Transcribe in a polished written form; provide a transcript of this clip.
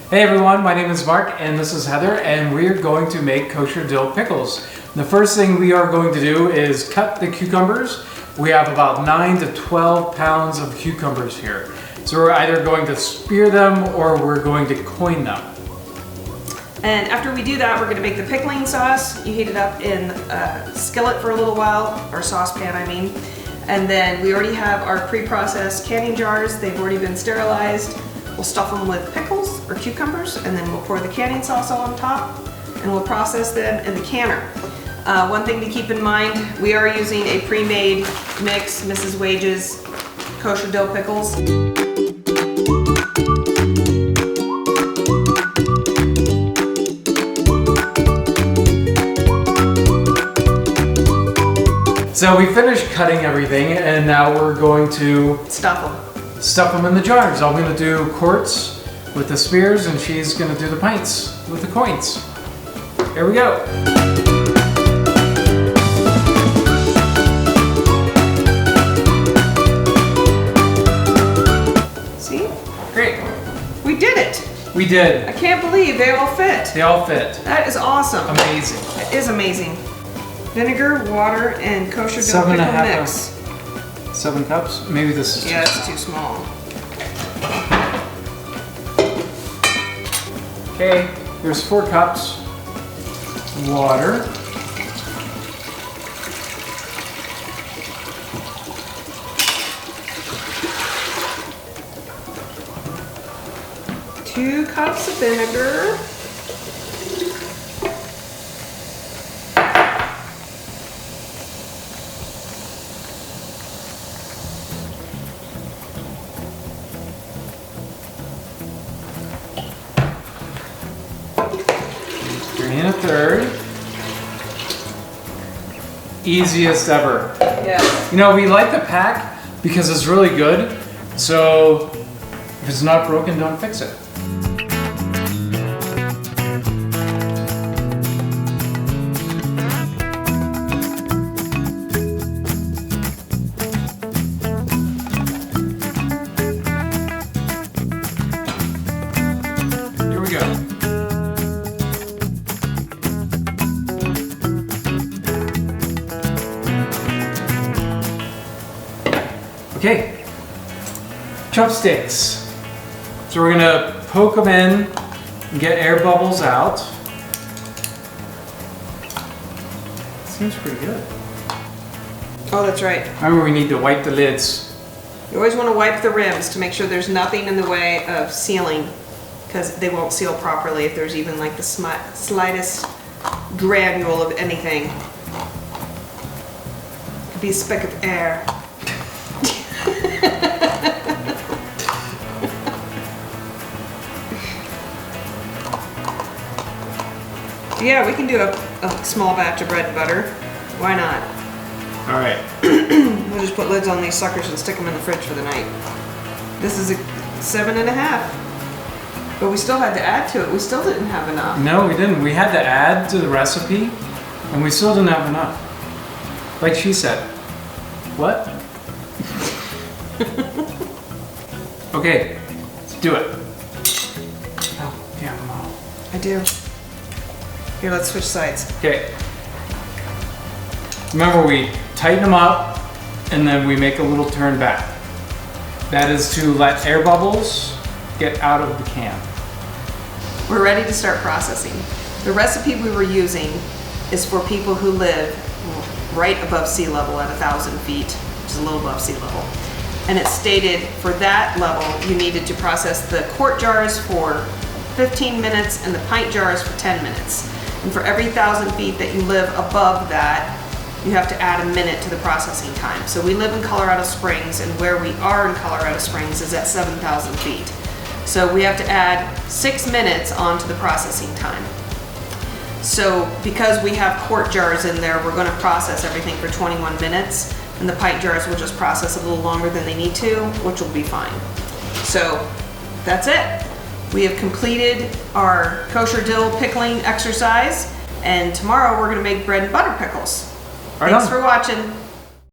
Hey everyone, my name is Mark and this is Heather and we're going to make kosher dill pickles. The first thing we are going to do is cut the cucumbers. We have about 9 to 12 pounds of cucumbers here. So we're either going to spear them or we're going to coin them. And after we do that, we're going to make the pickling sauce. You heat it up in a skillet for a little while, or saucepan I mean. And then we already have our pre-processed canning jars. They've already been sterilized. We'll stuff them with pickles or cucumbers, and then we'll pour the canning sauce on top, and we'll process them in the canner. One thing to keep in mind, we are using a pre-made mix, Mrs. Wage's Kosher Dill Pickles. So we finished cutting everything and now we're going to Stuff them. stuff them in the jars. I'm going to do quarts with the spears and she's going to do the pints with the coins. Here we go. See? Great. We did it. We did. I can't believe they all fit. They all fit. That is awesome. Amazing. It is amazing. Vinegar, water, and kosher dill 7.5 pickle mix. 7 cups? Maybe this is Yeah, it's too small. Okay, here's 4 cups. Water. Two cups of vinegar. Green a third. Easiest ever. Yeah. You know, we like the pack because it's really good. So if it's not broken, don't fix it. Here we go. Okay, chopsticks. So we're gonna poke them in and get air bubbles out. Seems pretty good. Oh, that's right. Remember, we need to wipe the lids. You always want to wipe the rims to make sure there's nothing in the way of sealing, because they won't seal properly if there's even like the slightest granule of anything. It could be a speck of air. Yeah, we can do a small batch of bread and butter. Why not? All right. We'll just put lids on these suckers and stick them in the fridge for the night. This is a 7.5. But we still had to add to it. We still didn't have enough. No, we didn't. We had to add to the recipe, and we still didn't have enough. Like she said. What? Okay, let's do it. Oh, yeah, Mom. I do. Here, let's switch sides. Okay. Remember, we tighten them up, and then we make a little turn back. That is to let air bubbles get out of the can. We're ready to start processing. The recipe we were using is for people who live right above sea level at 1,000 feet, which is a little above sea level. And it stated for that level, you needed to process the quart jars for 15 minutes and the pint jars for 10 minutes. And for every 1,000 feet that you live above that, you have to add a minute to the processing time. So we live in Colorado Springs, and where we are in Colorado Springs is at 7,000 feet. So we have to add 6 minutes onto the processing time. So because we have quart jars in there, we're going to process everything for 21 minutes, and the pint jars will just process a little longer than they need to, which will be fine. So that's it. We have completed our kosher dill pickling exercise, and tomorrow we're going to make bread and butter pickles. Right Thanks on. for watching.